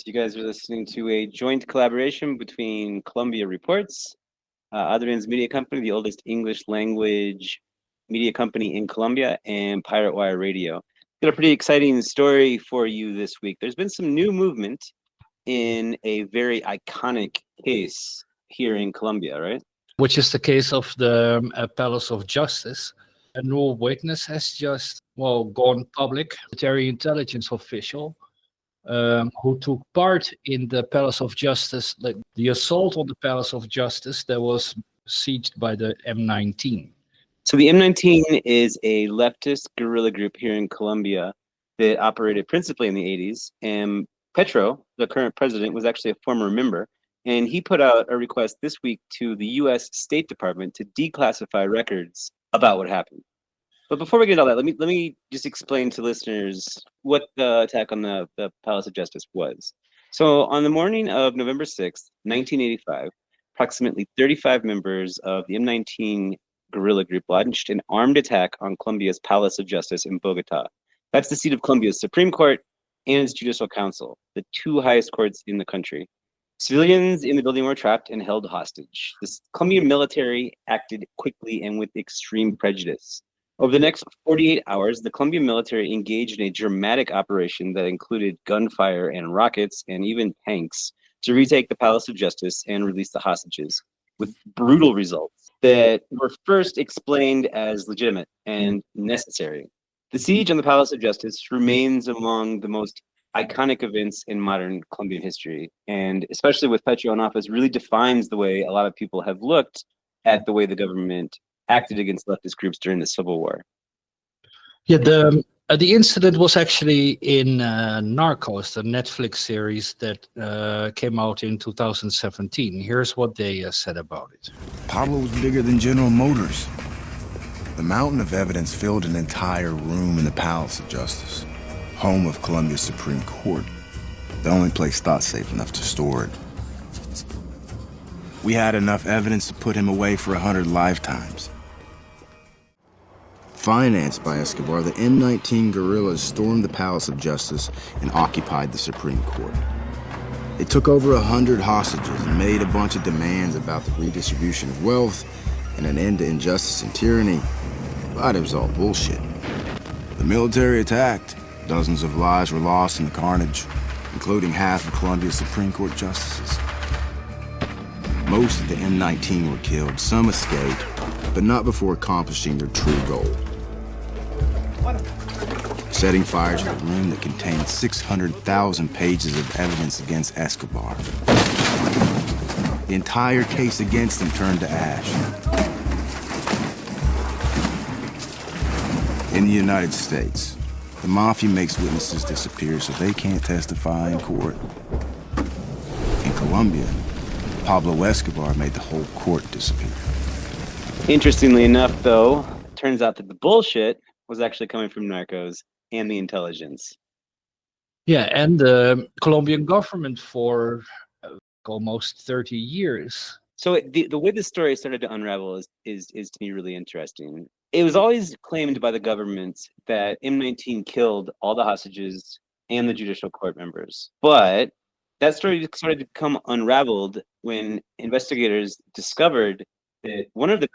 You guys are listening to a joint collaboration between Colombia Reports, Adrian's media company, the oldest English language media company in Colombia, and Pirate Wire Radio. Got a pretty exciting story for you this week. There's been some new movement in a very iconic case here in Colombia, right? Which is the case of the Palace of Justice. A new witness has just, gone public. Military intelligence official who took part in the Palace of Justice, like the assault on the Palace of Justice that was sieged by the M19. So the M19 is a leftist guerrilla group here in Colombia that operated principally in the 80s. And Petro, the current president, was actually a former member. And he put out a request this week to the U.S. State Department to declassify records about what happened. But before we get into all that, let me just explain to listeners what the attack on the Palace of Justice was. So on the morning of November 6th, 1985, approximately 35 members of the M19 guerrilla group launched an armed attack on Colombia's Palace of Justice in Bogota. That's the seat of Colombia's Supreme Court and its Judicial Council, the two highest courts in the country. Civilians in the building were trapped and held hostage. The Colombian military acted quickly and with extreme prejudice. Over the next 48 hours, the Colombian military engaged in a dramatic operation that included gunfire and rockets and even tanks to retake the Palace of Justice and release the hostages, with brutal results that were first explained as legitimate and necessary. The siege on the Palace of Justice remains among the most iconic events in modern Colombian history, and especially with Petro in office, really defines the way a lot of people have looked at the way the government acted against leftist groups during the Civil War. Yeah, the incident was actually in Narcos, the Netflix series that came out in 2017. Here's what they said about it. Pablo was bigger than General Motors. The mountain of evidence filled an entire room in the Palace of Justice, home of Colombia's Supreme Court, the only place thought safe enough to store it. We had enough evidence to put him away for 100 lifetimes. Financed by Escobar, the M19 guerrillas stormed the Palace of Justice and occupied the Supreme Court. They took over 100 hostages and made a bunch of demands about the redistribution of wealth and an end to injustice and tyranny, but it was all bullshit. The military attacked. Dozens of lives were lost in the carnage, including half of Colombia's Supreme Court justices. Most of the M19 were killed. Some escaped, but not before accomplishing their true goal. Setting fire to the room that contained 600,000 pages of evidence against Escobar. The entire case against him turned to ash. In the United States, the mafia makes witnesses disappear so they can't testify in court. In Colombia, Pablo Escobar made the whole court disappear. Interestingly enough, though, turns out that the bullshit was actually coming from narcos and the intelligence. Yeah, and the Colombian government for almost 30 years. So the way this story started to unravel is to me really interesting. It was always claimed by the government that M19 killed all the hostages and the judicial court members. But that story started to become unraveled when investigators discovered that one of the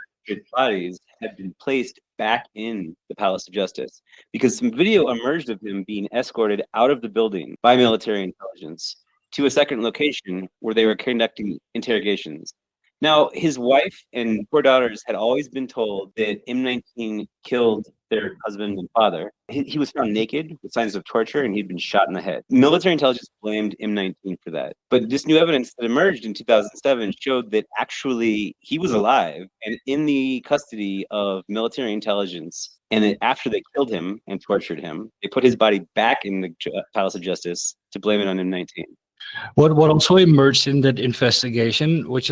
bodies had been placed back in the Palace of Justice because some video emerged of him being escorted out of the building by military intelligence to a second location where they were conducting interrogations. Now, his wife and 4 daughters had always been told that M19 killed their husband and father. He was found naked with signs of torture, and he'd been shot in the head. Military intelligence blamed M19 for that. But this new evidence that emerged in 2007 showed that actually he was alive and in the custody of military intelligence, and that after they killed him and tortured him, they put his body back in the Palace of Justice to blame it on M19. What also emerged in that investigation, which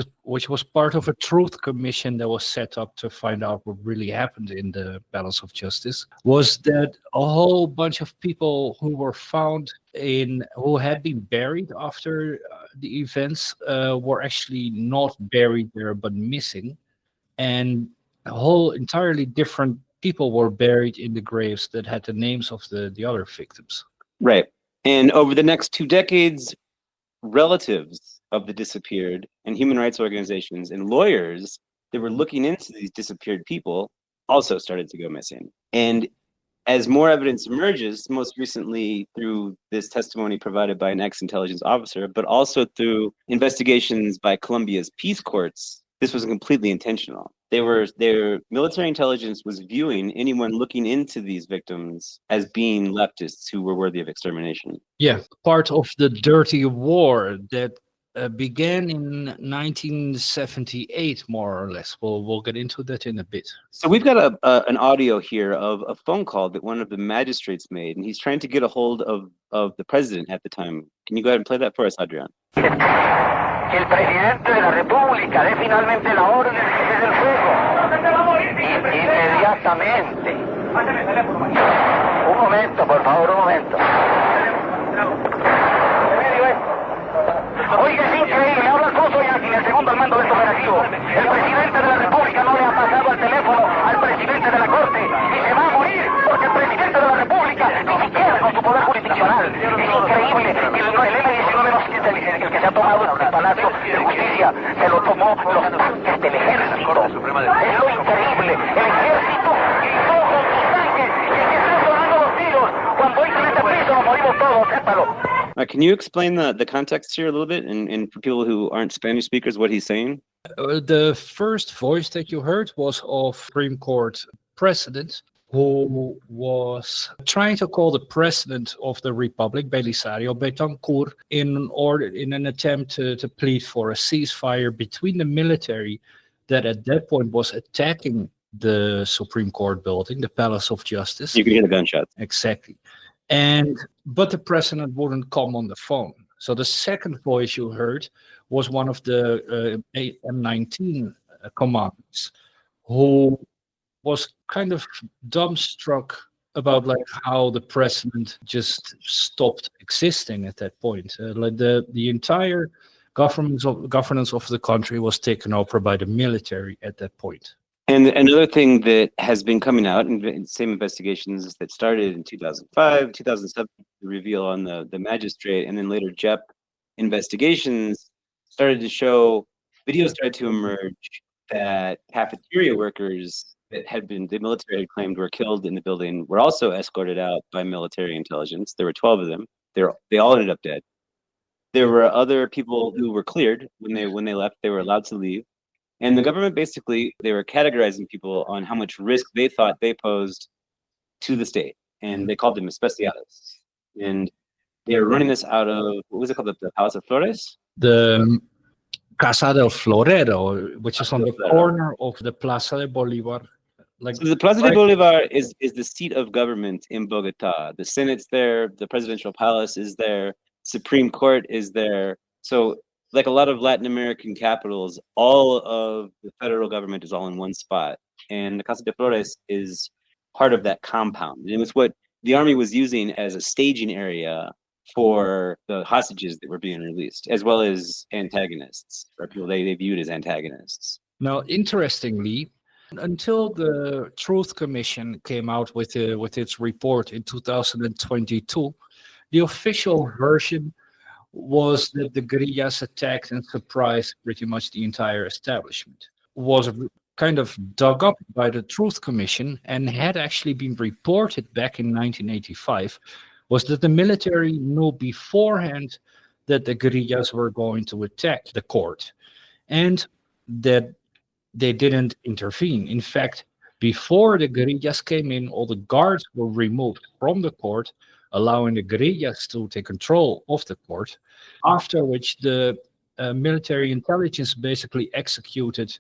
was part of a truth commission that was set up to find out what really happened in the Palace of Justice, was that a whole bunch of people who were found who had been buried after the events were actually not buried there but missing, and a whole entirely different people were buried in the graves that had the names of the other victims. Right. And over the next 2 decades, relatives of the disappeared and human rights organizations and lawyers that were looking into these disappeared people also started to go missing. And as more evidence emerges, most recently through this testimony provided by an ex-intelligence officer, but also through investigations by Colombia's peace courts, this was completely intentional. Their military intelligence was viewing anyone looking into these victims as being leftists who were worthy of extermination. Yeah, part of the dirty war that began in 1978, more or less. We'll get into that in a bit. So we've got an audio here of a phone call that one of the magistrates made, and he's trying to get a hold of the president at the time. Can you go ahead and play that for us, Adrian? Que el presidente de la República dé finalmente la orden de cese del fuego. Inmediatamente. Un momento, por favor, un momento. Oiga, es increíble, habla Alfonso Yaqui, el segundo al mando de este operativo. El presidente de la República no le ha pasado el teléfono al presidente de la Corte y se va a morir porque el presidente de la República ni siquiera con su poder jurisdiccional. Es increíble. El M-19 el que se ha tomado en el Palacio de Justicia se lo tomó los tanques del ejército. Es lo increíble. El ejército gritó con su tanque y que están sonando los tiros. Cuando entran en este piso nos morimos todos, sépalo. Can you explain the context here a little bit, and for people who aren't Spanish speakers, what he's saying? The first voice that you heard was of Supreme Court President, who was trying to call the President of the Republic, Belisario Betancur, in an attempt to plead for a ceasefire between the military that at that point was attacking the Supreme Court building, the Palace of Justice. You can hear the gunshots. Exactly. But the president wouldn't come on the phone. So the second voice you heard was one of the M19 commanders, who was kind of dumbstruck about like how the president just stopped existing at that point. Like the entire governance of the country was taken over by the military at that point. And another thing that has been coming out in same investigations that started in 2005, 2007, the reveal on the magistrate, and then later JEP investigations started to show, videos started to emerge that cafeteria workers that the military had claimed were killed in the building were also escorted out by military intelligence. There were 12 of them. They all ended up dead. There were other people who were cleared when they left. They were allowed to leave. And the government basically, they were categorizing people on how much risk they thought they posed to the state. And they called them especiales. And they were running this out of, what was it called, the Palace of Flores? The Casa del Florero, which is on the corner of the Plaza de Bolivar. So the Plaza de Bolivar is the seat of government in Bogota. The Senate's there, the presidential palace is there, Supreme Court is there. So like a lot of Latin American capitals, all of the federal government is all in one spot. And the Casa de Flores is part of that compound. It was what the army was using as a staging area for the hostages that were being released, as well as antagonists, or people they viewed as antagonists. Now, interestingly, until the Truth Commission came out with its report in 2022, the official version was that the guerrillas attacked and surprised pretty much the entire establishment. Was kind of dug up by the Truth Commission and had actually been reported back in 1985, was that the military knew beforehand that the guerrillas were going to attack the court and that they didn't intervene. In fact, before the guerrillas came in, all the guards were removed from the court, allowing the guerrillas to take control of the court, after which the military intelligence basically executed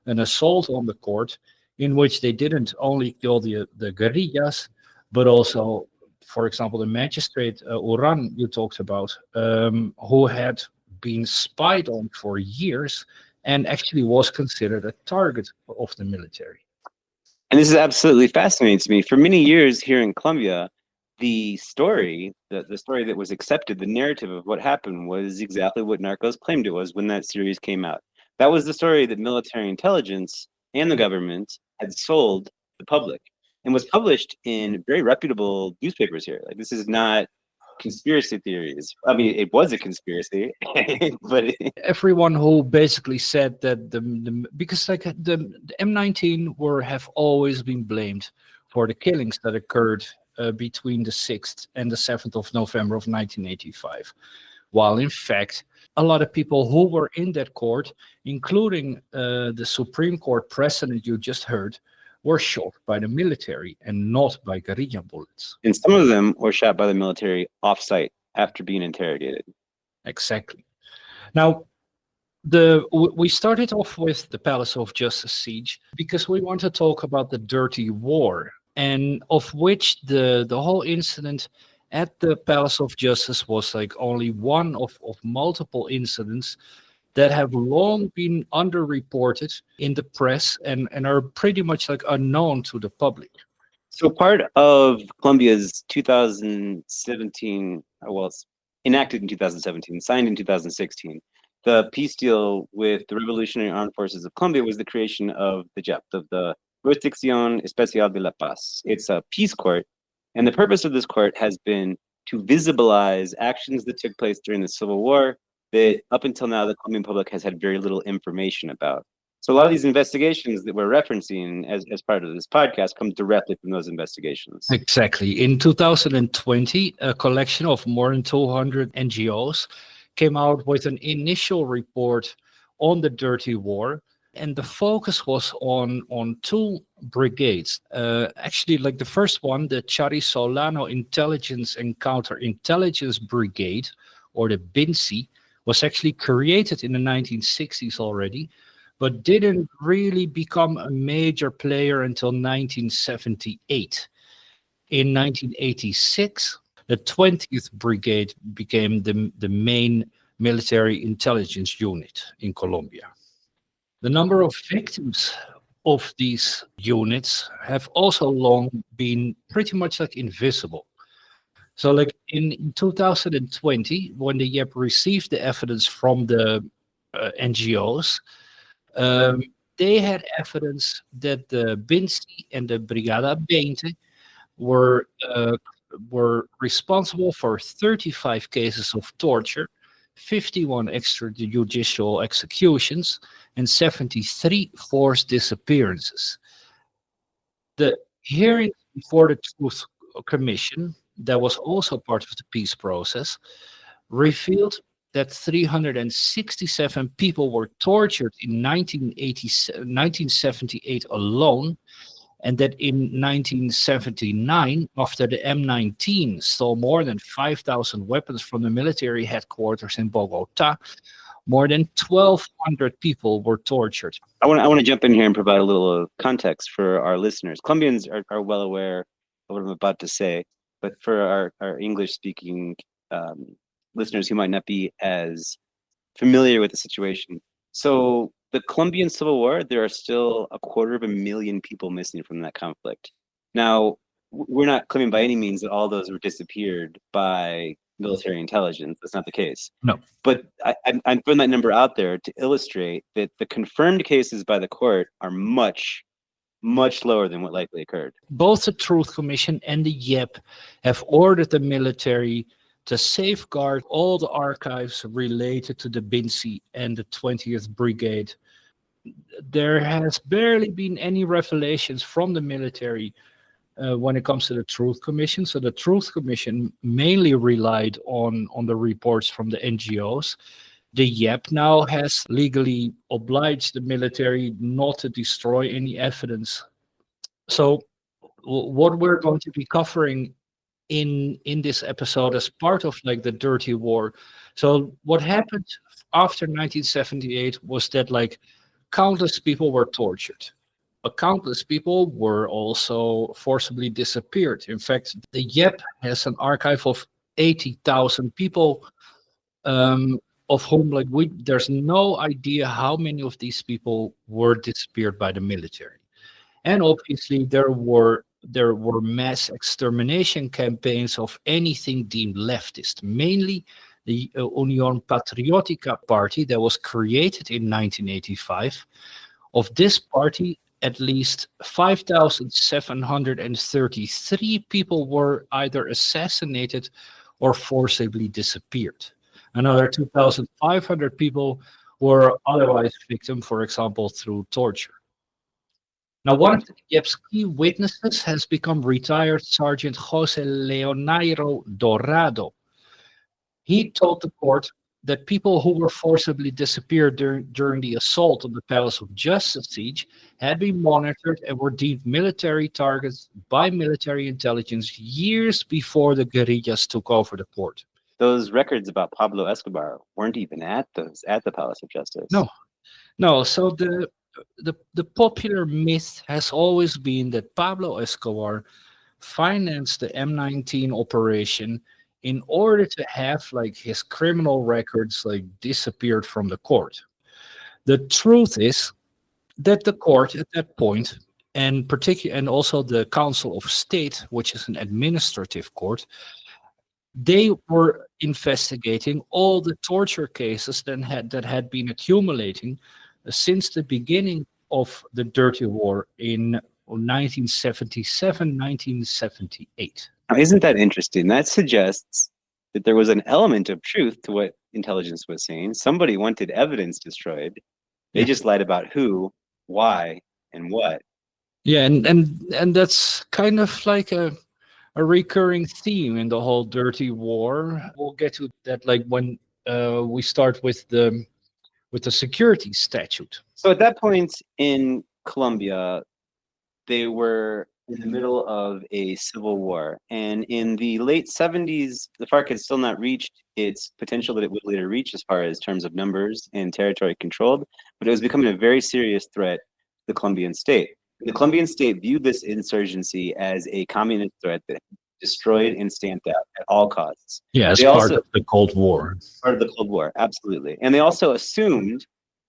an assault on the court in which they didn't only kill the guerrillas, but also, for example, the magistrate Uran you talked about, who had been spied on for years and actually was considered a target of the military. And this is absolutely fascinating to me. For many years here in Colombia, the story that was accepted, the narrative of what happened was exactly what Narcos claimed it was when that series came out. That was the story that military intelligence and the government had sold the public and was published in very reputable newspapers here. Like, this is not conspiracy theories. I mean, it was a conspiracy, but Everyone who basically said that because like the M19 have always been blamed for the killings that occurred between the 6th and the 7th of November of 1985, while in fact a lot of people who were in that court, including the Supreme Court precedent you just heard, were shot by the military and not by guerrilla bullets. And some of them were shot by the military off-site after being interrogated. Exactly. Now, we started off with the Palace of Justice siege because we want to talk about the dirty war, and of which the whole incident at the Palace of Justice was like only one of multiple incidents that have long been underreported in the press and are pretty much like unknown to the public. So part of Colombia's 2017, well, it's enacted in 2017, signed in 2016, the peace deal with the Revolutionary Armed Forces of Colombia was the creation of the JEP, of the Jurisdicción Especial de la Paz. It's a peace court, and the purpose of this court has been to visibilize actions that took place during the Civil War that up until now the Colombian public has had very little information about. So a lot of these investigations that we're referencing as part of this podcast come directly from those investigations. Exactly. In 2020, a collection of more than 200 NGOs came out with an initial report on the dirty war, and the focus was on two brigades. Actually, like the first one, the Charisolano Intelligence and Counterintelligence Brigade, or the BINSI, was actually created in the 1960s already, but didn't really become a major player until 1978. In 1986, the 20th Brigade became the main military intelligence unit in Colombia. The number of victims of these units have also long been pretty much like invisible. So like in 2020, when the JEP received the evidence from the NGOs, they had evidence that the BINSI and the Brigada 20 were responsible for 35 cases of torture, 51 extrajudicial executions, and 73 forced disappearances. The hearing before the Truth Commission, that was also part of the peace process, revealed that 367 people were tortured in 1978 alone, and that in 1979, after the M19 stole more than 5,000 weapons from the military headquarters in Bogota, more than 1,200 people were tortured. I want to jump in here and provide a little context for our listeners. Colombians are well aware of what I'm about to say, but for our English-speaking listeners who might not be as familiar with the situation. So the Colombian Civil War, there are still 250,000 people missing from that conflict. Now, we're not claiming by any means that all those were disappeared by military intelligence. That's not the case. No. But I'm putting that number out there to illustrate that the confirmed cases by the court are much, much lower than what likely occurred. Both the Truth Commission and the JEP have ordered the military to safeguard all the archives related to the BINSI and the 20th Brigade. There has barely been any revelations from the military when it comes to the Truth Commission. So the Truth Commission mainly relied on the reports from the NGOs. The JEP now has legally obliged the military not to destroy any evidence. So what we're going to be covering in this episode as part of like the dirty war. So what happened after 1978 was that like countless people were tortured. But countless people were also forcibly disappeared. In fact, the JEP has an archive of 80,000 people, of whom like there's no idea how many of these people were disappeared by the military. And obviously there were mass extermination campaigns of anything deemed leftist, mainly the Unión Patriótica party that was created in 1985. Of this party, at least 5,733 people were either assassinated or forcibly disappeared. Another 2,500 people were otherwise victim, for example, through torture. Now, one of the Giep's key witnesses has become retired Sergeant Jose Leonardo Dorado. He told the court that people who were forcibly disappeared during the assault on the Palace of Justice siege had been monitored and were deemed military targets by military intelligence years before the guerrillas took over the port. Those records about Pablo Escobar weren't even at the Palace of Justice. No. So the popular myth has always been that Pablo Escobar financed the M19 operation in order to have like his criminal records like disappeared from the court. The truth is that the court at that point, and also the Council of State, which is an administrative court, they were investigating all the torture cases that had been accumulating since the beginning of the Dirty War in 1977, 1978. Now, isn't that interesting? That suggests that there was an element of truth to what intelligence was saying. Somebody wanted evidence destroyed. They just lied about who, why, and what. Yeah, and that's kind of like a recurring theme in the whole Dirty War. We'll get to that like when we start with the security statute. So at that point in Colombia, they were in the middle of a civil war. And in the late 70s, the FARC had still not reached its potential that it would later reach as far as terms of numbers and territory controlled, but it was becoming a very serious threat to the Colombian state. The Colombian state viewed this insurgency as a communist threat that destroyed and stamped out at all costs. Yeah, as part of the Cold War. Part of the Cold War, absolutely. And they also assumed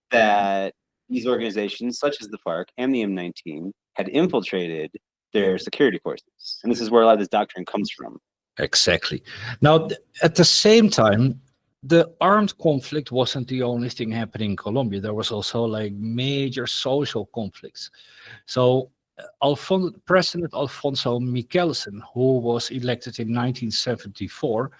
that these organizations, such as the FARC and the M19, had infiltrated their security forces. And this is where a lot of this doctrine comes from. Exactly. Now, at the same time, the armed conflict wasn't the only thing happening in Colombia. There was also like major social conflicts. So President Alfonso Michelsen, who was elected in 1974,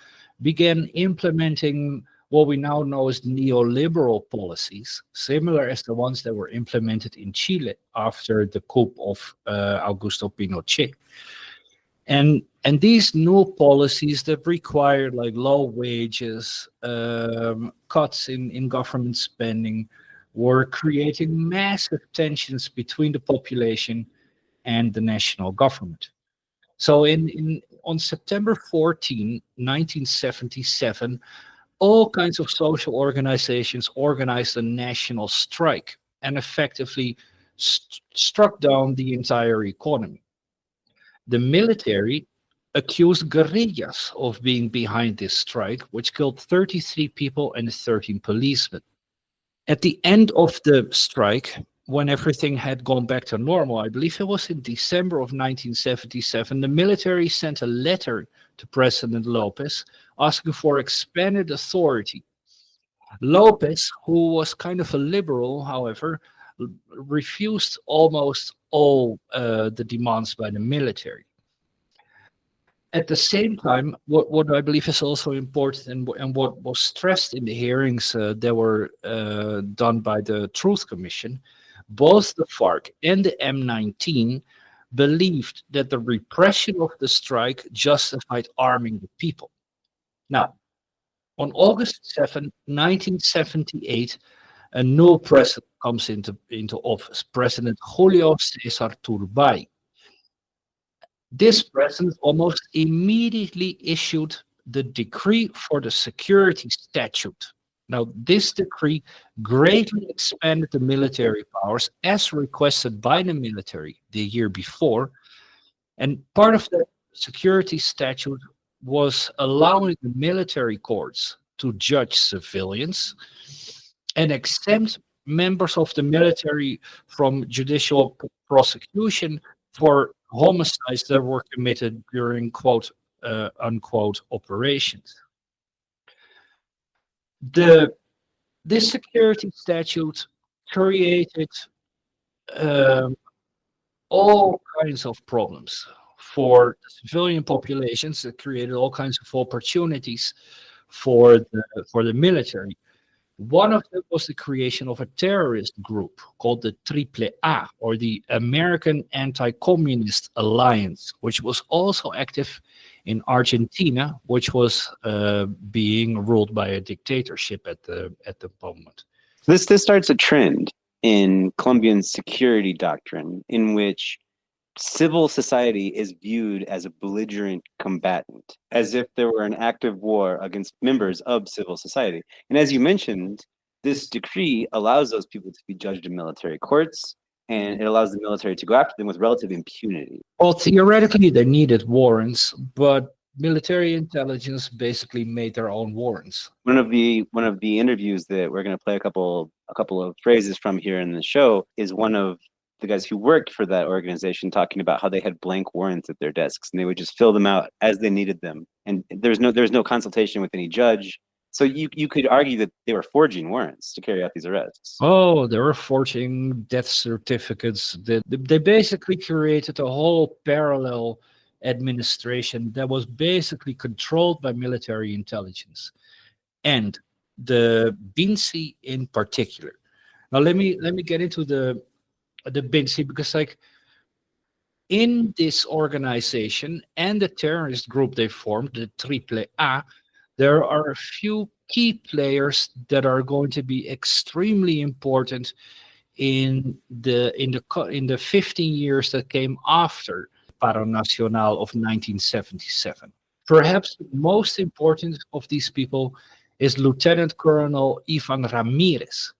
began implementing what we now know as neoliberal policies, similar as the ones that were implemented in Chile after the coup of Augusto Pinochet. And these new policies that required like low wages, cuts in government spending, were creating massive tensions between the population and the national government. So on September 14, 1977, all kinds of social organizations organized a national strike and effectively struck down the entire economy. The military accused guerrillas of being behind this strike, which killed 33 people and 13 policemen. At the end of the strike, when everything had gone back to normal, I believe it was in December of 1977, the military sent a letter to President Lopez asking for expanded authority. Lopez, who was kind of a liberal, however, refused almost all the demands by the military. At the same time, what I believe is also important and what was stressed in the hearings that were done by the Truth Commission, both the FARC and the M19 believed that the repression of the strike justified arming the people. Now, on August 7, 1978, a new president comes into office, President Julio César Turbay. This president almost immediately issued the decree for the security statute. Now, this decree greatly expanded the military powers as requested by the military the year before. And part of the security statute was allowing the military courts to judge civilians and exempt members of the military from judicial prosecution for homicides that were committed during quote unquote operations. This security statute created all kinds of problems. for the civilian populations. It created all kinds of opportunities for the military. One of them was the creation of a terrorist group called the AAA, or the American Anti-Communist Alliance, which was also active in Argentina, which was being ruled by a dictatorship at the moment. This starts a trend in Colombian security doctrine in which civil society is viewed as a belligerent combatant, as if there were an active war against members of civil society. And as you mentioned, this decree allows those people to be judged in military courts, and it allows the military to go after them with relative impunity. Well, theoretically, they needed warrants, but military intelligence basically made their own warrants. One of the interviews that we're going to play a couple of phrases from here in the show is one of the guys who worked for that organization talking about how they had blank warrants at their desks and they would just fill them out as they needed them, and there's no consultation with any judge. So you could argue that they were forging warrants to carry out these arrests. Oh, they were forging death certificates. They basically created a whole parallel administration that was basically controlled by military intelligence, and the BINSI in particular. Now let me get into the BINSI, because like in this organization and the terrorist group they formed, the AAA, there are a few key players that are going to be extremely important in the 15 years that came after Paro Nacional of 1977. Perhaps the most important of these people is Lieutenant Colonel Ivan Ramirez.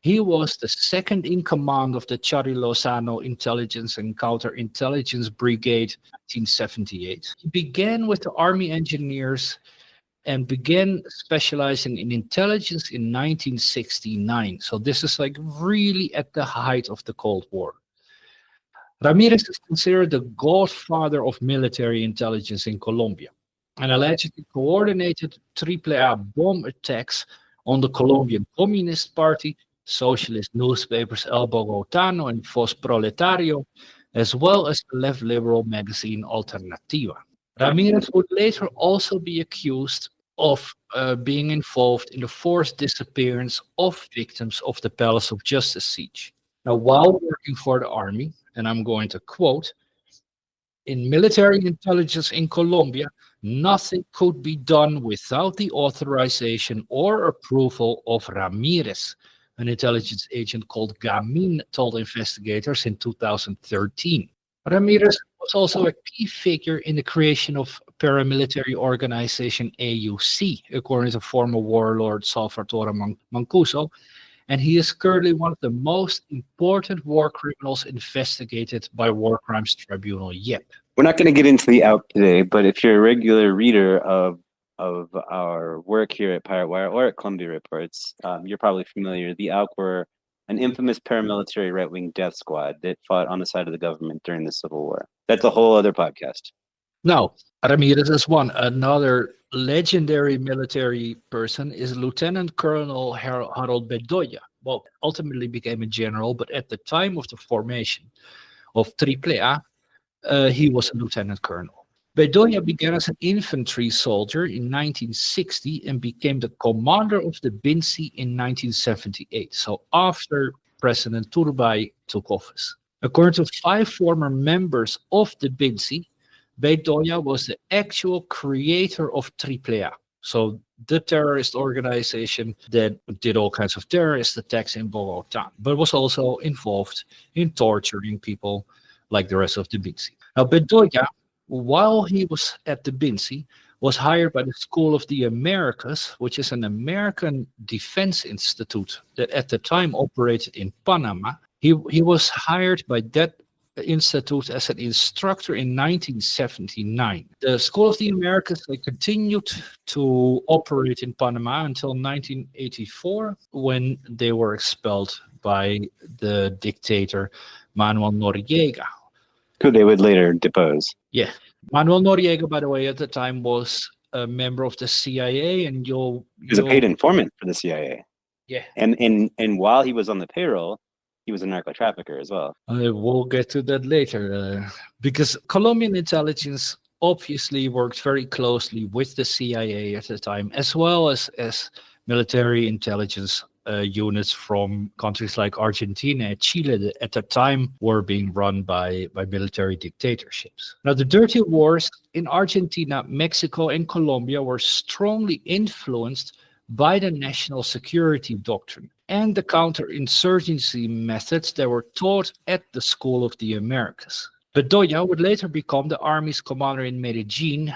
He was the second in command of the Chari Lozano Intelligence and Counterintelligence Brigade in 1978. He began with the Army Engineers and began specializing in intelligence in 1969. So this is like really at the height of the Cold War. Ramirez is considered the godfather of military intelligence in Colombia, and allegedly coordinated AAA bomb attacks on the Colombian Communist Party, socialist newspapers El Bogotano and Voz Proletario, as well as the left liberal magazine Alternativa. Ramirez would later also be accused of being involved in the forced disappearance of victims of the Palace of Justice siege. Now, while working for the army, and I'm going to quote, "In military intelligence in Colombia, nothing could be done without the authorization or approval of Ramirez," an intelligence agent called Gamin told investigators in 2013. Ramirez was also a key figure in the creation of paramilitary organization AUC, according to former warlord Salvatore Mancuso, and he is currently one of the most important war criminals investigated by War Crimes Tribunal yet. We're not going to get into the out today, but if you're a regular reader of our work here at Pirate Wire or at Columbia Reports, you're probably familiar. The AUC were an infamous paramilitary right-wing death squad that fought on the side of the government during the Civil War. That's a whole other podcast. Now, Ramirez is one. Another legendary military person is Lieutenant Colonel Harold Bedoya. Well, ultimately became a general, but at the time of the formation of AAA, he was a lieutenant colonel. Bedoya began as an infantry soldier in 1960 and became the commander of the BINSI in 1978, so after President Turbay took office. According to 5 former members of the BINSI, Bedoya was the actual creator of AAA, so the terrorist organization that did all kinds of terrorist attacks in Bogotá, but was also involved in torturing people like the rest of the BINSI. Now, Bedoya, while he was at the BINSI, was hired by the School of the Americas, which is an American defense institute that at the time operated in Panama. He was hired by that institute as an instructor in 1979. The School of the Americas continued to operate in Panama until 1984, when they were expelled by the dictator Manuel Noriega, who they would later depose. Yeah. Manuel Noriega, by the way, at the time was a member of the CIA, and he was a paid informant for the CIA. Yeah. And while he was on the payroll, he was a narco trafficker as well. We'll get to that later, because Colombian intelligence obviously worked very closely with the CIA at the time, as well as military intelligence units from countries like Argentina and Chile that at the time were being run by military dictatorships. Now, the dirty wars in Argentina, Mexico, and Colombia were strongly influenced by the national security doctrine and the counterinsurgency methods that were taught at the School of the Americas. Bedoya would later become the army's commander in Medellin,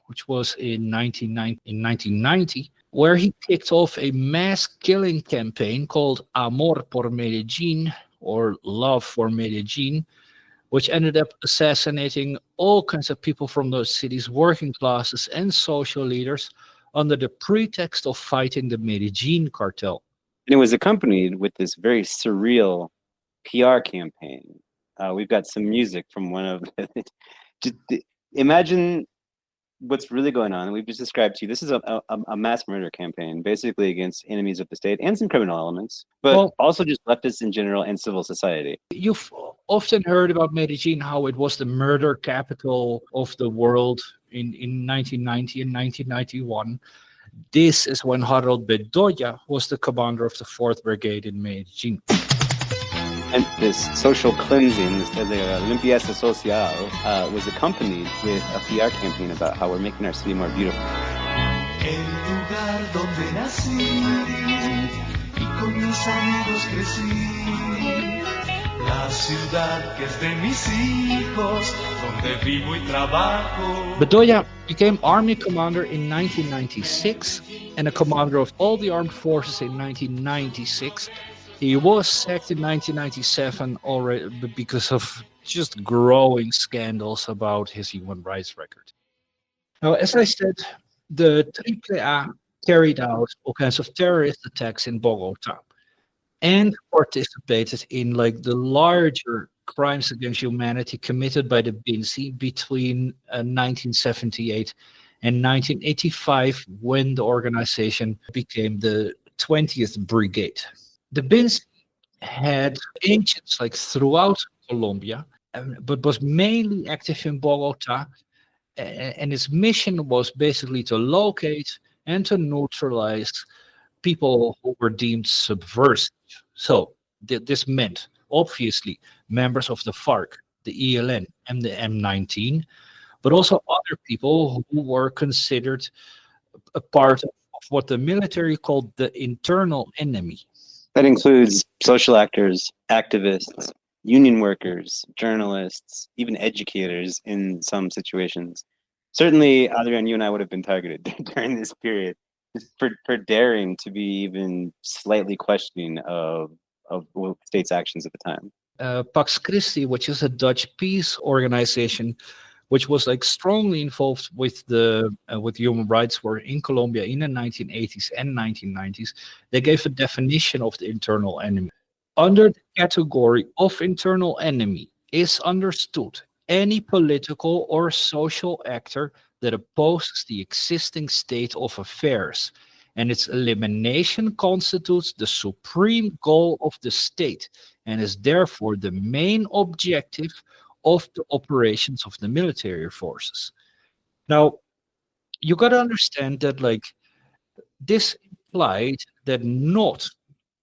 which was in 1990, where he kicked off a mass killing campaign called Amor por Medellin, or Love for Medellin, which ended up assassinating all kinds of people from those cities, working classes and social leaders, under the pretext of fighting the Medellin cartel. And it was accompanied with this very surreal PR campaign. We've got some music from one of just imagine what's really going on. We've just described to you. This is a mass murder campaign, basically against enemies of the state and some criminal elements, but also just leftists in general and civil society. You've often heard about Medellin, how it was the murder capital of the world in 1990 and 1991. This is when Harold Bedoya was the commander of the 4th Brigade in Medellin. And this social cleansing, this limpieza social, was accompanied with a PR campaign about how we're making our city more beautiful. El lugar donde nací y con mis amigos crecí, la ciudad que es de mis hijos, donde vivo y trabajo. Bedoya became army commander in 1996 and a commander of all the armed forces in 1996. He was sacked in 1997 already because of just growing scandals about his human rights record. Now, as I said, the AAA carried out all kinds of terrorist attacks in Bogota and participated in the larger crimes against humanity committed by the BINSI between 1978 and 1985, when the organization became the 20th Brigade. The BINSI had agents throughout Colombia, but was mainly active in Bogota, and its mission was basically to locate and to neutralize people who were deemed subversive. So this meant, obviously, members of the FARC, the ELN, and the M19, but also other people who were considered a part of what the military called the internal enemy. That includes social actors, activists, union workers, journalists, even educators in some situations. Certainly, Adrian, you and I would have been targeted during this period just for daring to be even slightly questioning of state's actions at the time. Pax Christi, which is a Dutch peace organization, which was strongly involved with human rights work in Colombia in the 1980s and 1990s. They gave a definition of the internal enemy. Under the category of internal enemy is understood any political or social actor that opposes the existing state of affairs, and its elimination constitutes the supreme goal of the state and is therefore the main objective of the operations of the military forces. Now, you got to understand that this implied that not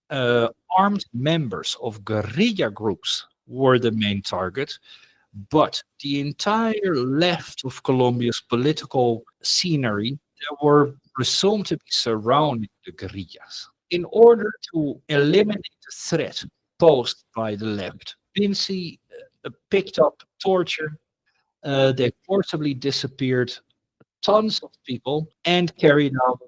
armed members of guerrilla groups were the main target, but the entire left of Colombia's political scenery that were presumed to be surrounding the guerrillas. In order to eliminate the threat posed by the left, BINSI picked up torture, they forcibly disappeared tons of people and carried out,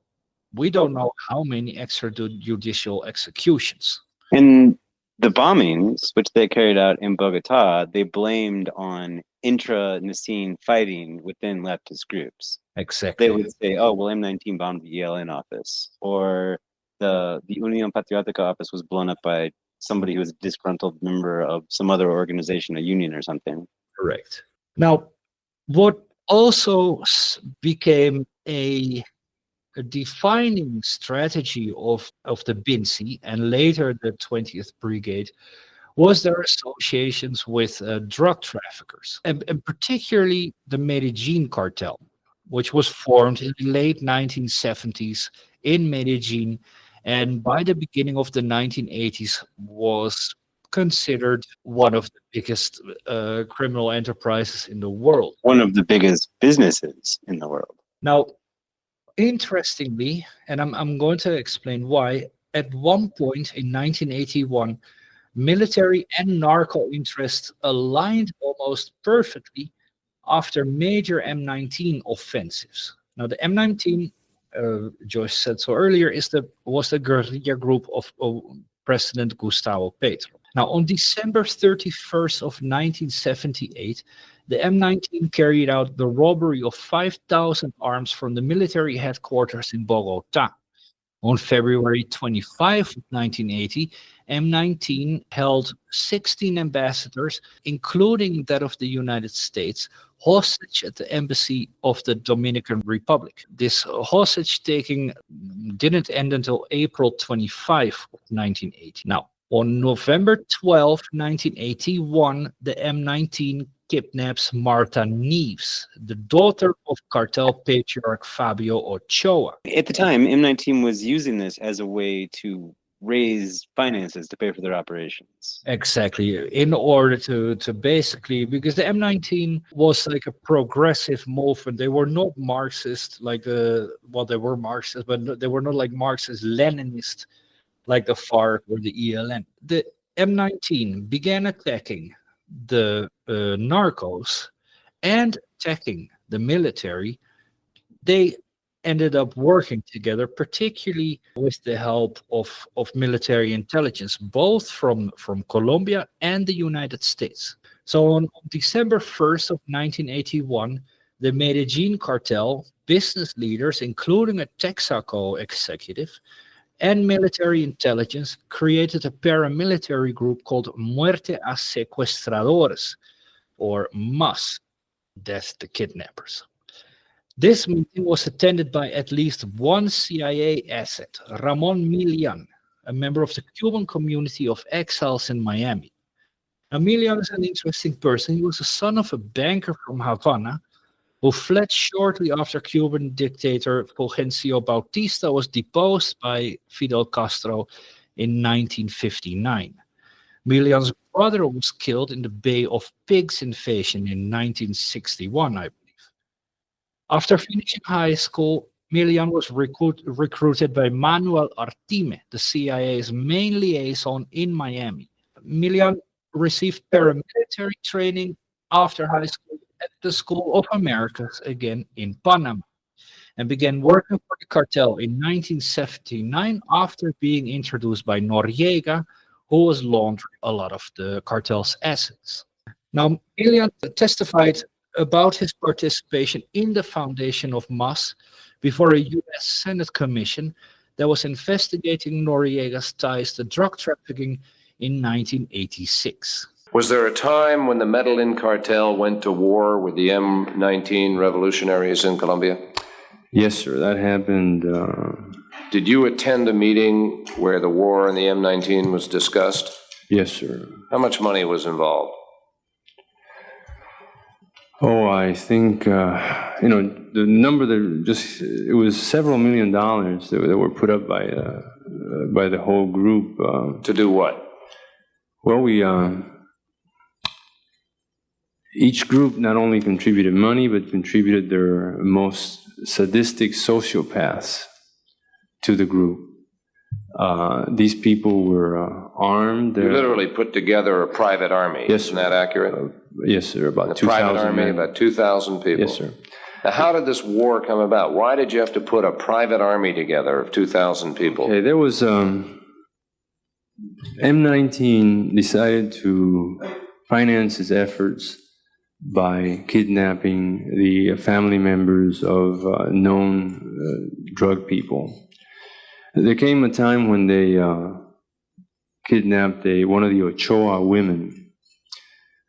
we don't know how many extrajudicial executions. And the bombings, which they carried out in Bogota, they blamed on intra-Nicene fighting within leftist groups. Exactly. They would say, oh, well, M19 bombed the ELN office, or the Unión Patriótica office was blown up by somebody who was a disgruntled member of some other organization, a union or something. Correct. Now, what also became a defining strategy of the BINSI and later the 20th Brigade was their associations with drug traffickers, and particularly the Medellin cartel, which was formed in the late 1970s in Medellin, and by the beginning of the 1980s was considered one of the biggest criminal enterprises in the world. One of the biggest businesses in the world. Now, interestingly, and I'm going to explain why, at one point in 1981, military and narco interests aligned almost perfectly after major M19 offensives. Now, the M19, Joyce said so earlier, was the guerrilla group of President Gustavo Petro. Now, on December 31st of 1978, the M19 carried out the robbery of 5,000 arms from the military headquarters in Bogota. On February 25 of 1980, M19 held 16 ambassadors, including that of the United States, hostage at the embassy of the Dominican Republic. This hostage taking didn't end until April 25 of 1980. Now, on November 12, 1981, the M19 kidnaps Marta Neves, the daughter of cartel patriarch Fabio Ochoa. At the time, M19 was using this as a way to raise finances to pay for their operations. Exactly, in order to basically, because the M19 was like a progressive movement. They were not Marxist, they were Marxist, but they were not like Marxist-Leninist, like the FARC or the ELN. The M19 began attacking the narcos and attacking the military. They ended up working together, particularly with the help of military intelligence, both from Colombia and the United States. So on December 1st of 1981, the Medellin cartel, business leaders, including a Texaco executive, and military intelligence created a paramilitary group called Muerte a Secuestradores, or MAS, Death to Kidnappers. This meeting was attended by at least one CIA asset, Ramon Milian, a member of the Cuban community of exiles in Miami. Now, Milian is an interesting person. He was the son of a banker from Havana who fled shortly after Cuban dictator Fulgencio Bautista was deposed by Fidel Castro in 1959. Milian's brother was killed in the Bay of Pigs invasion in 1961, I believe. After finishing high school, Milian was recruited by Manuel Artime, the CIA's main liaison in Miami. Milian received paramilitary training after high school at the School of Americas, again in Panama, and began working for the cartel in 1979 after being introduced by Noriega, who was laundering a lot of the cartel's assets. Now, Milian testified about his participation in the foundation of MAS before a U.S. Senate commission that was investigating Noriega's ties to drug trafficking in 1986. Was there a time when the Medellin cartel went to war with the M19 revolutionaries in Colombia? Yes, sir, that happened. Did you attend a meeting where the war in the M19 was discussed? Yes, sir. How much money was involved? Oh, I think, the number it was several $1 million that were put up by the whole group. To do what? Well, each group not only contributed money, but contributed their most sadistic sociopaths to the group. These people were armed. You literally put together a private army. Yes, isn't that accurate? Yes, sir. About 2,000 private army, men. about 2,000 people. Yes, sir. Now, how did this war come about? Why did you have to put a private army together of 2,000 people? Okay, there was M19 decided to finance its efforts by kidnapping the family members of known drug people. There came a time when they kidnapped one of the Ochoa women.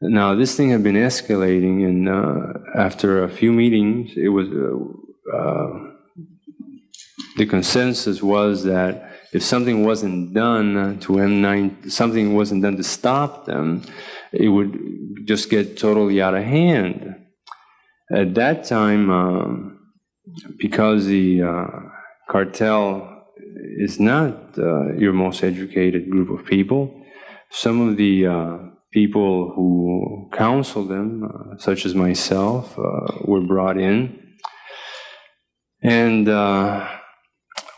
Now, this thing had been escalating, and after a few meetings, it was the consensus was that if something wasn't done to M9, something wasn't done to stop them, it would just get totally out of hand. At that time, because the cartel is not your most educated group of people, some of the people who counsel them, such as myself, were brought in. And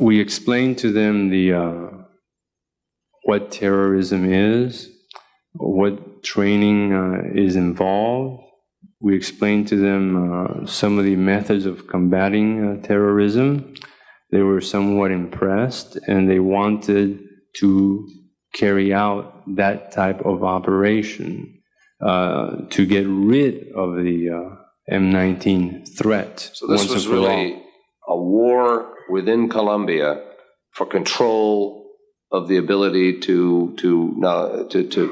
we explained to them what terrorism is, what training is involved. We explained to them some of the methods of combating terrorism. They were somewhat impressed, and they wanted to carry out that type of operation to get rid of the M19 threat. So this was really a war within Colombia for control of the ability to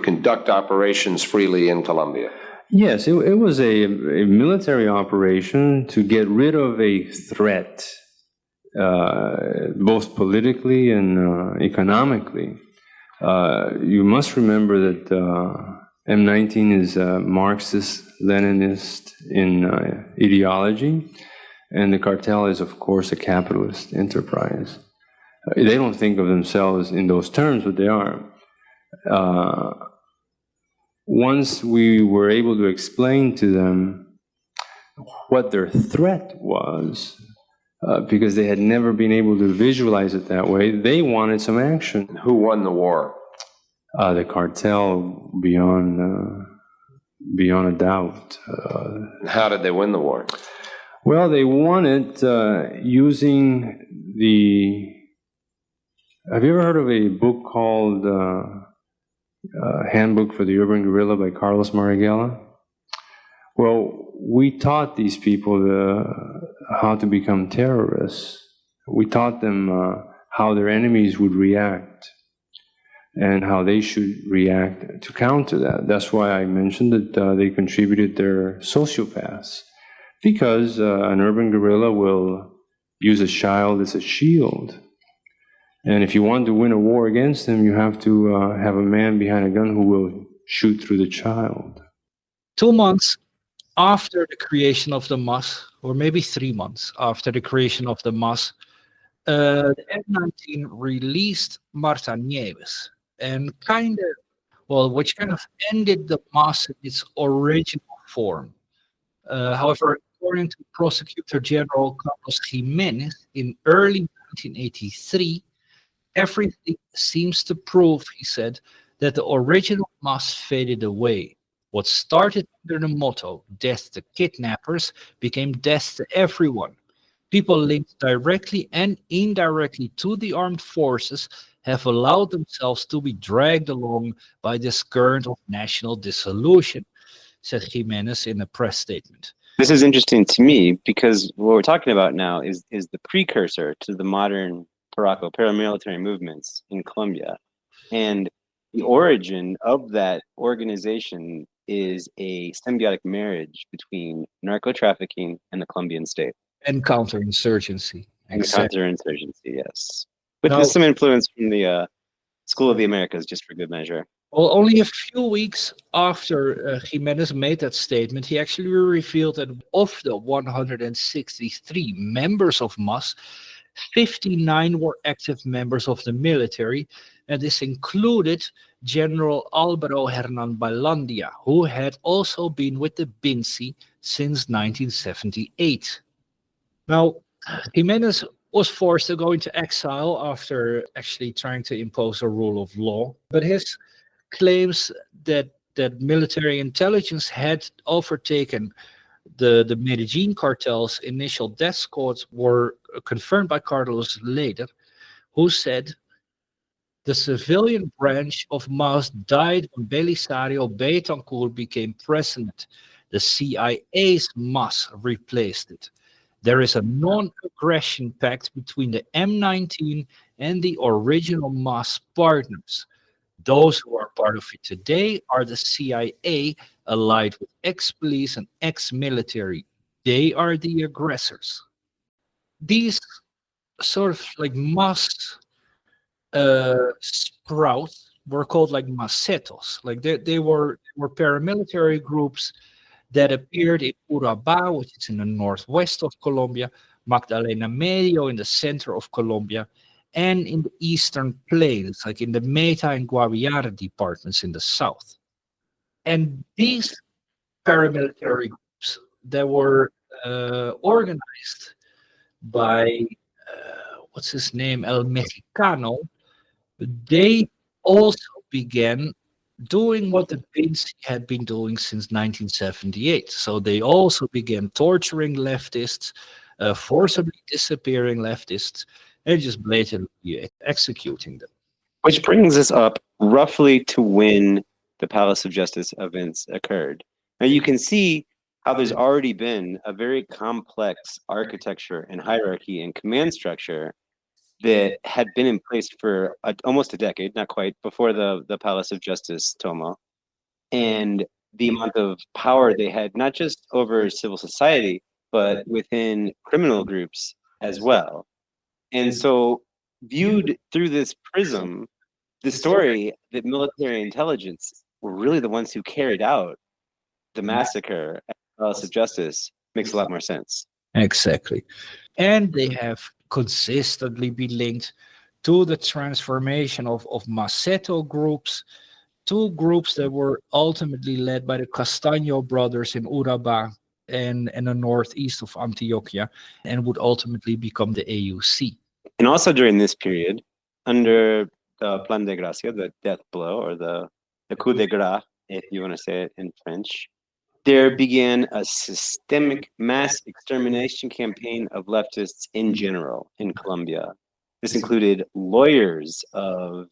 conduct operations freely in Colombia. Yes, it was a military operation to get rid of a threat, both politically and economically. You must remember that M19 is Marxist-Leninist in ideology, and the cartel is, of course, a capitalist enterprise. They don't think of themselves in those terms, but they are. Once we were able to explain to them what their threat was, because they had never been able to visualize it that way, they wanted some action. Who won the war? The cartel, beyond a doubt. How did they win the war? Well, they won it using the... Have you ever heard of a book called Handbook for the Urban Guerrilla by Carlos Marighella? Well, we taught these people how to become terrorists. We taught them how their enemies would react and how they should react to counter that. That's why I mentioned that they contributed their sociopaths, because an urban guerrilla will use a child as a shield. And if you want to win a war against them, you have to have a man behind a gun who will shoot through the child. 2 months after the creation of the MAS, or maybe 3 months after the creation of the MAS, the M19 released Marta Nieves, and which kind of ended the MAS in its original form. However, according to Prosecutor General Carlos Jimenez, in early 1983, everything seems to prove, he said, that the original MAS faded away. What started under the motto, "Death to kidnappers," became death to everyone. People linked directly and indirectly to the armed forces have allowed themselves to be dragged along by this current of national dissolution, said Jimenez in a press statement. This is interesting to me because what we're talking about now is the precursor to the modern paramilitary movements in Colombia. And the origin of that organization is a symbiotic marriage between narco-trafficking and the Colombian state. And counterinsurgency. And counterinsurgency, yes. With some influence from the School of the Americas, just for good measure. Well, only a few weeks after Jimenez made that statement, he actually revealed that of the 163 members of MAS, 59 were active members of the military, and this included General Álvaro Hernán Balandia, who had also been with the BINSI since 1978. Now, Jimenez was forced to go into exile after actually trying to impose a rule of law, but his claims that military intelligence had overtaken the Medellin cartel's initial death squads were confirmed by Carlos later, who said the civilian branch of MAS died when Belisario Betancourt became president. The CIA's MAS replaced it. There is a non-aggression pact between the M19 and the original MAS partners. Those who are part of it today are the CIA, allied with ex-police and ex-military. They are the aggressors. These sort of like MAS sprouts were called like macetos. Like they were paramilitary groups that appeared in Urabá, which is in the northwest of Colombia, Magdalena Medio in the center of Colombia, and in the eastern plains, like in the Meta and Guaviare departments in the south. And these paramilitary groups that were organized by what's his name, El Mexicano, they also began doing what the Vinci had been doing since 1978. So they also began torturing leftists, forcibly disappearing leftists, and just blatantly executing them. Which brings us up roughly to when the Palace of Justice events occurred. Now you can see how there's already been a very complex architecture and hierarchy and command structure that had been in place for almost a decade, not quite, before the Palace of Justice, Tomo. And the amount of power they had, not just over civil society, but within criminal groups as well. And so, viewed through this prism, the story that military intelligence were really the ones who carried out the massacre at the Palace of Justice makes a lot more sense. Exactly. And they have consistently been linked to the transformation of Maceto groups, two groups that were ultimately led by the Castaño brothers in Urabá and the northeast of Antioquia, and would ultimately become the AUC. And also during this period, under the Plan de Gracia, the death blow, or the coup de grace, if you want to say it in French, there began a systemic mass extermination campaign of leftists in general in Colombia. This included lawyers of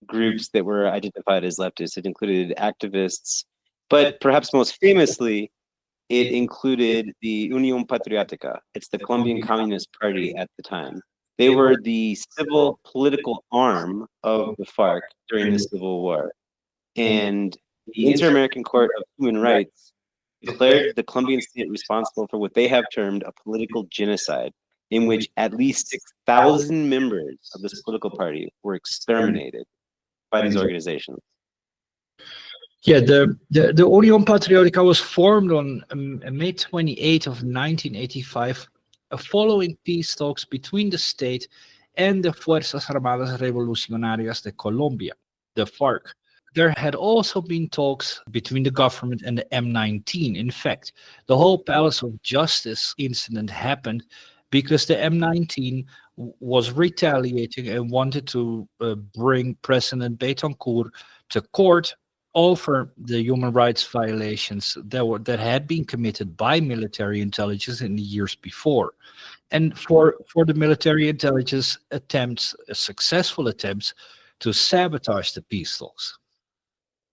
groups that were identified as leftists. It included activists, but perhaps most famously, it included the Unión Patriótica. It's the Colombian Communist Party at the time. They were the civil political arm of the FARC during the Civil War. And the Inter-American Court of Human Rights declared the Colombian state responsible for what they have termed a political genocide, in which at least 6,000 members of this political party were exterminated by these organizations. Yeah, the Unión Patriótica was formed on May 28 of 1985, following peace talks between the state and the Fuerzas Armadas Revolucionarias de Colombia, the FARC. There had also been talks between the government and the M19. In fact, the whole Palace of Justice incident happened because the M19 was retaliating and wanted to bring President Betancourt to court over the human rights violations that had been committed by military intelligence in the years before. And for the military intelligence attempts, successful attempts, to sabotage the peace talks.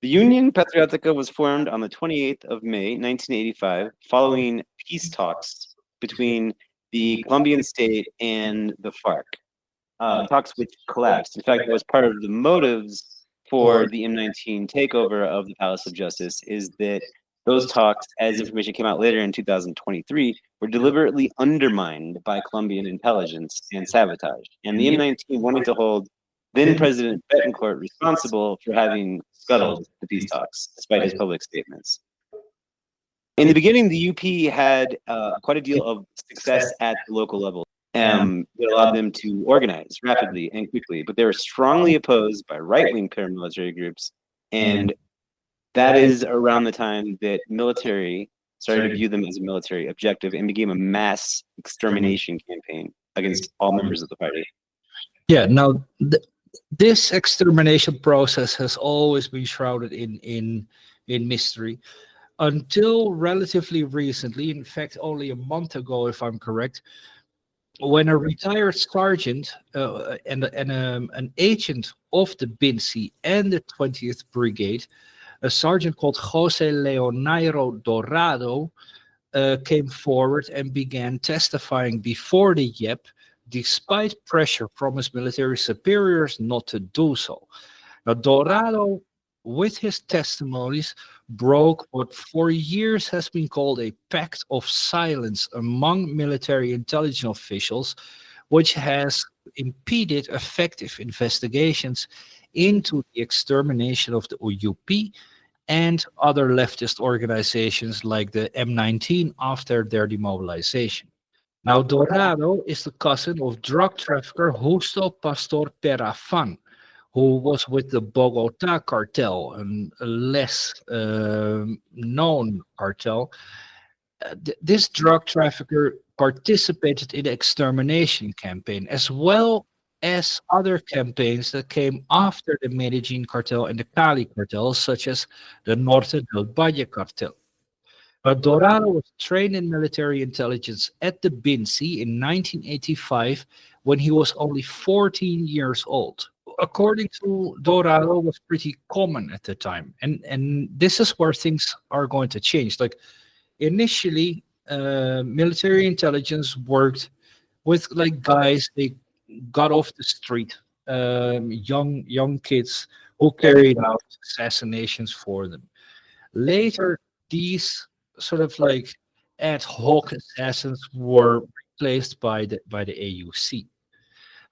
The Unión Patriótica was formed on the 28th of May, 1985, following peace talks between the Colombian state and the FARC, talks which collapsed. In fact, that was part of the motives for the M19 takeover of the Palace of Justice, is that those talks, as information came out later in 2023, were deliberately undermined by Colombian intelligence and sabotaged. And the M19 wanted to hold then President Betancourt responsible for having scuttled the peace talks, despite his public statements. In the beginning, the UP had quite a deal of success at the local level. It allowed them to organize rapidly and quickly, but they were strongly opposed by right-wing paramilitary groups, and that is around the time that military started to view them as a military objective and became a mass extermination campaign against all members of the party. Yeah, now this extermination process has always been shrouded in mystery until relatively recently. In fact, only a month ago, if I'm correct, when a retired sergeant and an agent of the Binsi and the 20th Brigade, a sergeant called Jose Leonairo Dorado, came forward and began testifying before the YEP, despite pressure from his military superiors not to do so. Now, Dorado, with his testimonies, broke what for years has been called a pact of silence among military intelligence officials, which has impeded effective investigations into the extermination of the UP and other leftist organizations like the M19 after their demobilization. Now, Dorado is the cousin of drug trafficker Justo Pastor Perafan, who was with the Bogota cartel, a less known cartel. This drug trafficker participated in the extermination campaign, as well as other campaigns that came after the Medellin cartel and the Cali cartel, such as the Norte del Valle cartel. But Dorado was trained in military intelligence at the BINSI in 1985 when he was only 14 years old. According to Dorado, was pretty common at the time. And this is where things are going to change. Like initially, military intelligence worked with like guys they got off the street, young kids who carried out assassinations for them. Later, these sort of like ad hoc assassins were replaced by the AUC.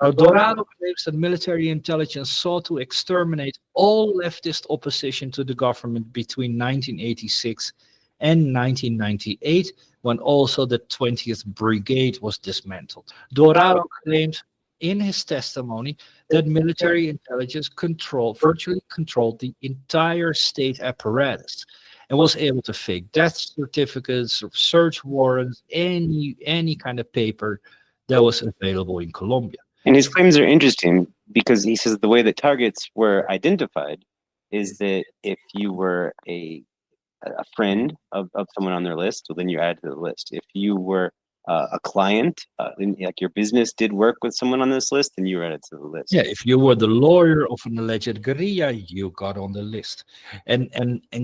Now, Dorado claims that military intelligence sought to exterminate all leftist opposition to the government between 1986 and 1998, when also the 20th Brigade was dismantled. Dorado claimed in his testimony that military intelligence virtually controlled the entire state apparatus and was able to fake death certificates, search warrants, any kind of paper that was available in Colombia. And his claims are interesting because he says the way that targets were identified is that if you were a friend of someone on their list, well, then you're added to the list. If you were a client, like your business did work with someone on this list, then you were added to the list. Yeah, if you were the lawyer of an alleged guerrilla, you got on the list. And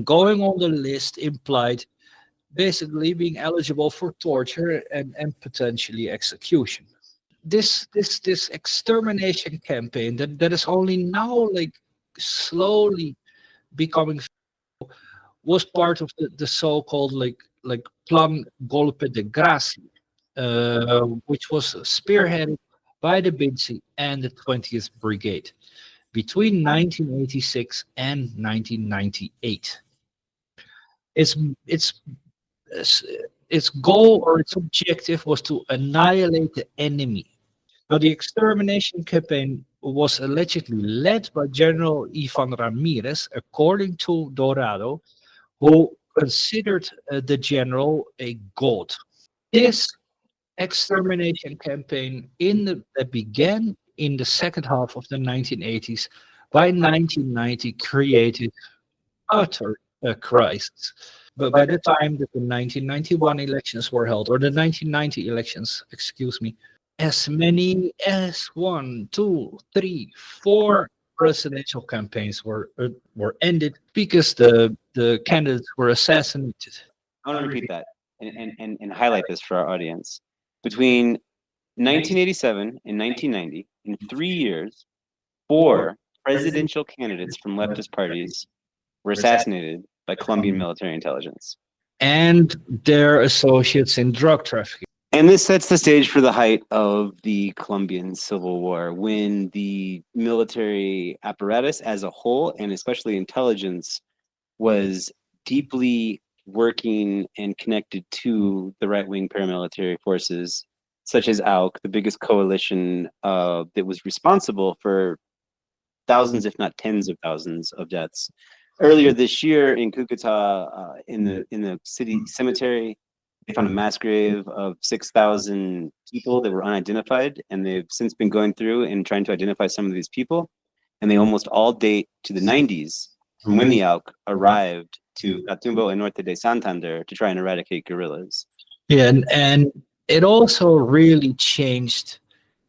going on the list implied basically being eligible for torture and potentially execution. This extermination campaign that is only now like slowly becoming was part of the so-called like Plan Golpe de Gracia, which was spearheaded by the BINSI and the 20th Brigade between 1986 and 1998. Its goal or its objective was to annihilate the enemy. Now, the extermination campaign was allegedly led by General Ivan Ramirez, according to Dorado, who considered the general a god. This extermination campaign that began in the second half of the 1980s, by 1990 created utter crisis. But by the time that the 1991 elections were held, or the 1990 elections, excuse me, as many as 1, 2, 3, 4 presidential campaigns were ended because the candidates were assassinated. I want to repeat that and highlight this for our audience. Between 1987 and 1990, in 3 years, 4 presidential candidates from leftist parties were assassinated by Colombian military intelligence. And their associates in drug trafficking. And this sets the stage for the height of the Colombian Civil War, when the military apparatus as a whole, and especially intelligence, was deeply working and connected to the right-wing paramilitary forces, such as AUC, the biggest coalition that was responsible for thousands, if not tens of thousands of deaths. Earlier this year in Cucuta, in the city cemetery, they found a mass grave of 6,000 people that were unidentified, and they've since been going through and trying to identify some of these people, and they almost all date to the 90s, from when the AUC arrived to Catumbo and Norte de Santander to try and eradicate guerrillas. Yeah, and it also really changed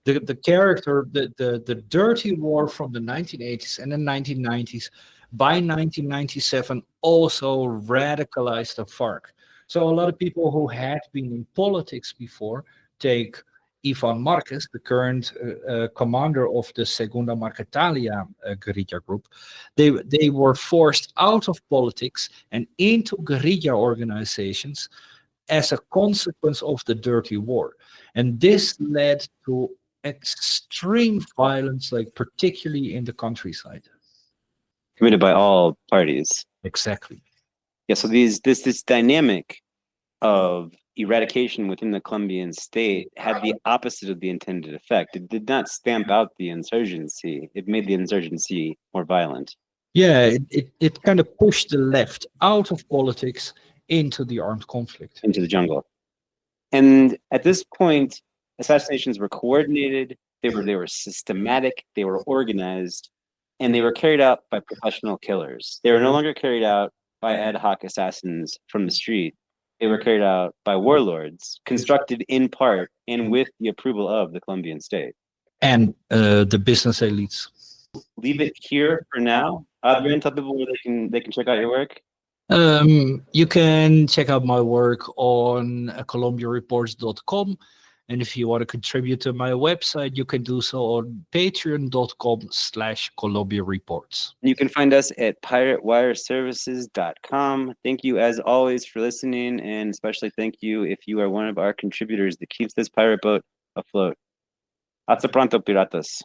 the character, the dirty war from the 1980s and the 1990s. By 1997, also radicalized the FARC. So a lot of people who had been in politics before, take Ivan Marquez, the current commander of the Segunda Marquetalia guerrilla group, they were forced out of politics and into guerrilla organizations as a consequence of the dirty war. And this led to extreme violence, like particularly in the countryside. Committed by all parties. Exactly. Yeah, so this dynamic of eradication within the Colombian state had the opposite of the intended effect. It did not stamp out the insurgency. It made the insurgency more violent. Yeah, it kind of pushed the left out of politics into the armed conflict. Into the jungle. And at this point, assassinations were coordinated, they were systematic, they were organized, and they were carried out by professional killers. They were no longer carried out by ad hoc assassins from the street. They were carried out by warlords, constructed in part and with the approval of the Colombian state. And the business elites. Leave it here for now. Adrian, tell people where they can check out your work. You can check out my work on colombiareports.com. And if you want to contribute to my website, you can do so on patreon.com/colombiareports. You can find us at piratewireservices.com. Thank you as always for listening, and especially thank you if you are one of our contributors that keeps this pirate boat afloat. Hasta pronto, piratas.